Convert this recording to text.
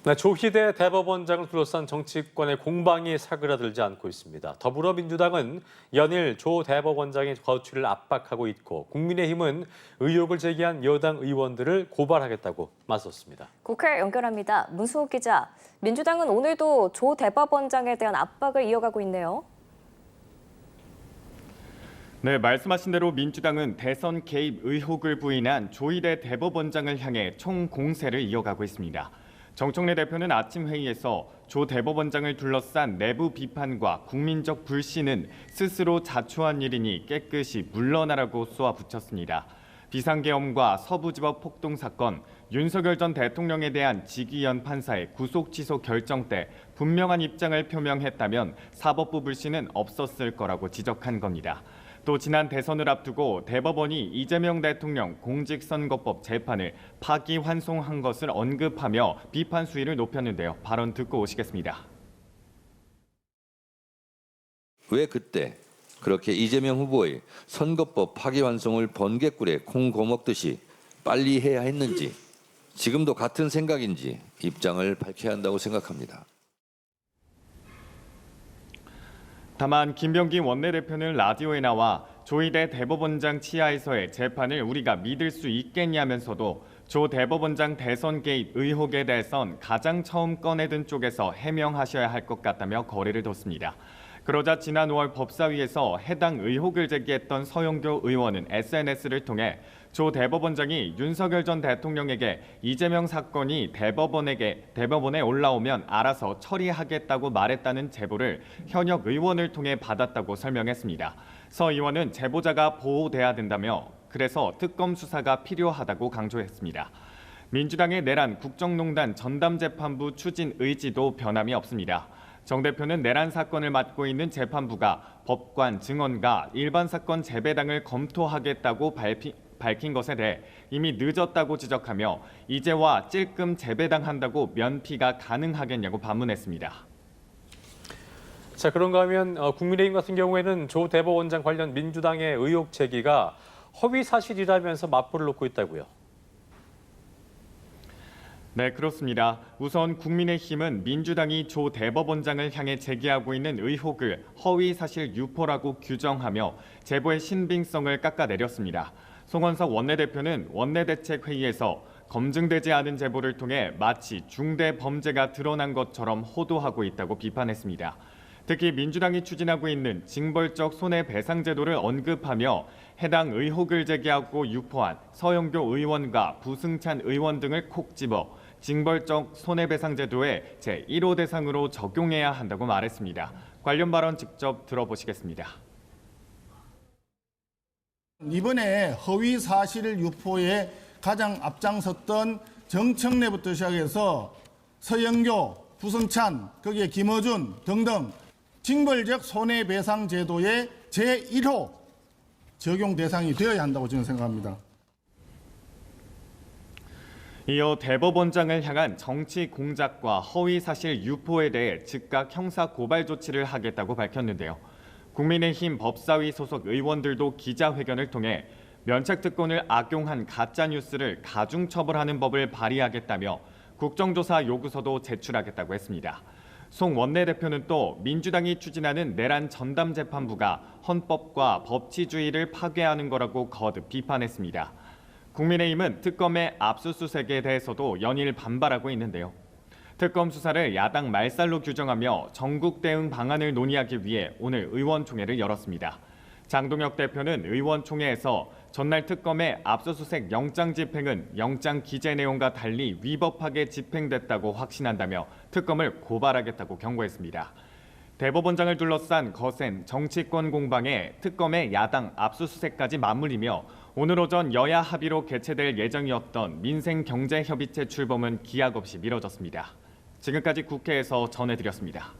네, 조희대 대법원장을 둘러싼 정치권의 공방이 사그라들지 않고 있습니다. 더불어민주당은 연일 조 대법원장의 거취를 압박하고 있고 국민의힘은 의혹을 제기한 여당 의원들을 고발하겠다고 맞섰습니다. 국회 연결합니다. 문수호 기자, 민주당은 오늘도 조 대법원장에 대한 압박을 이어가고 있네요. 네, 말씀하신 대로 민주당은 대선 개입 의혹을 부인한 조희대 대법원장을 향해 총공세를 이어가고 있습니다. 정청래 대표는 아침 회의에서 조 대법원장을 둘러싼 내부 비판과 국민적 불신은 스스로 자초한 일이니 깨끗이 물러나라고 쏘아붙였습니다. 비상계엄과 서부지법 폭동 사건, 윤석열 전 대통령에 대한 지기현 판사의 구속 취소 결정 때 분명한 입장을 표명했다면 사법부 불신은 없었을 거라고 지적한 겁니다. 또 지난 대선을 앞두고 대법원이 이재명 대통령 공직선거법 재판을 파기환송한 것을 언급하며 비판 수위를 높였는데요. 발언 듣고 오시겠습니다. 왜 그때 그렇게 이재명 후보의 선거법 파기환송을 번개꿀에 콩 고먹듯이 빨리 해야 했는지, 지금도 같은 생각인지 입장을 밝혀야 한다고 생각합니다. 다만 김병기 원내대표는 라디오에 나와 조희대 대법원장 치하에서의 재판을 우리가 믿을 수 있겠냐면서도 조 대법원장 대선 개입 의혹에 대해선 가장 처음 꺼내든 쪽에서 해명하셔야 할 것 같다며 거리를 뒀습니다. 그러자 지난 5월 법사위에서 해당 의혹을 제기했던 서영교 의원은 SNS를 통해 조 대법원장이 윤석열 전 대통령에게 이재명 사건이 대법원에 올라오면 알아서 처리하겠다고 말했다는 제보를 현역 의원을 통해 받았다고 설명했습니다. 서 의원은 제보자가 보호돼야 된다며 그래서 특검 수사가 필요하다고 강조했습니다. 민주당의 내란 국정농단 전담재판부 추진 의지도 변함이 없습니다. 정 대표는 내란 사건을 맡고 있는 재판부가 법관, 증언과 일반 사건 재배당을 검토하겠다고 밝힌 것에 대해 이미 늦었다고 지적하며 이제와 찔끔 재배당한다고 면피가 가능하겠냐고 반문했습니다. 자, 그런가 하면 국민의힘 같은 경우에는 조 대법원장 관련 민주당의 의혹 제기가 허위 사실이라면서 맞불을 놓고 있다고요. 네, 그렇습니다. 우선 국민의힘은 민주당이 조 대법원장을 향해 제기하고 있는 의혹을 허위 사실 유포라고 규정하며 제보의 신빙성을 깎아내렸습니다. 송원석 원내대표는 원내대책회의에서 검증되지 않은 제보를 통해 마치 중대 범죄가 드러난 것처럼 호도하고 있다고 비판했습니다. 특히 민주당이 추진하고 있는 징벌적 손해배상 제도를 언급하며 해당 의혹을 제기하고 유포한 서영교 의원과 부승찬 의원 등을 콕 집어 징벌적 손해배상 제도의 제1호 대상으로 적용해야 한다고 말했습니다. 관련 발언 직접 들어보시겠습니다. 이번에 허위 사실 유포에 가장 앞장섰던 정청래부터 시작해서 서영교, 부승찬, 거기에 김어준 등등 징벌적 손해배상 제도의 제1호 적용 대상이 되어야 한다고 저는 생각합니다. 이어 대법원장을 향한 정치 공작과 허위 사실 유포에 대해 즉각 형사 고발 조치를 하겠다고 밝혔는데요. 국민의힘 법사위 소속 의원들도 기자회견을 통해 면책특권을 악용한 가짜뉴스를 가중처벌하는 법을 발의하겠다며 국정조사 요구서도 제출하겠다고 했습니다. 송 원내대표는 또 민주당이 추진하는 내란 전담재판부가 헌법과 법치주의를 파괴하는 거라고 거듭 비판했습니다. 국민의힘은 특검의 압수수색에 대해서도 연일 반발하고 있는데요. 특검 수사를 야당 말살로 규정하며 전국 대응 방안을 논의하기 위해 오늘 의원총회를 열었습니다. 장동혁 대표는 의원총회에서 전날 특검의 압수수색 영장 집행은 영장 기재 내용과 달리 위법하게 집행됐다고 확신한다며 특검을 고발하겠다고 경고했습니다. 대법원장을 둘러싼 거센 정치권 공방에 특검의 야당 압수수색까지 맞물리며 오늘 오전 여야 합의로 개최될 예정이었던 민생경제협의체 출범은 기약 없이 미뤄졌습니다. 지금까지 국회에서 전해드렸습니다.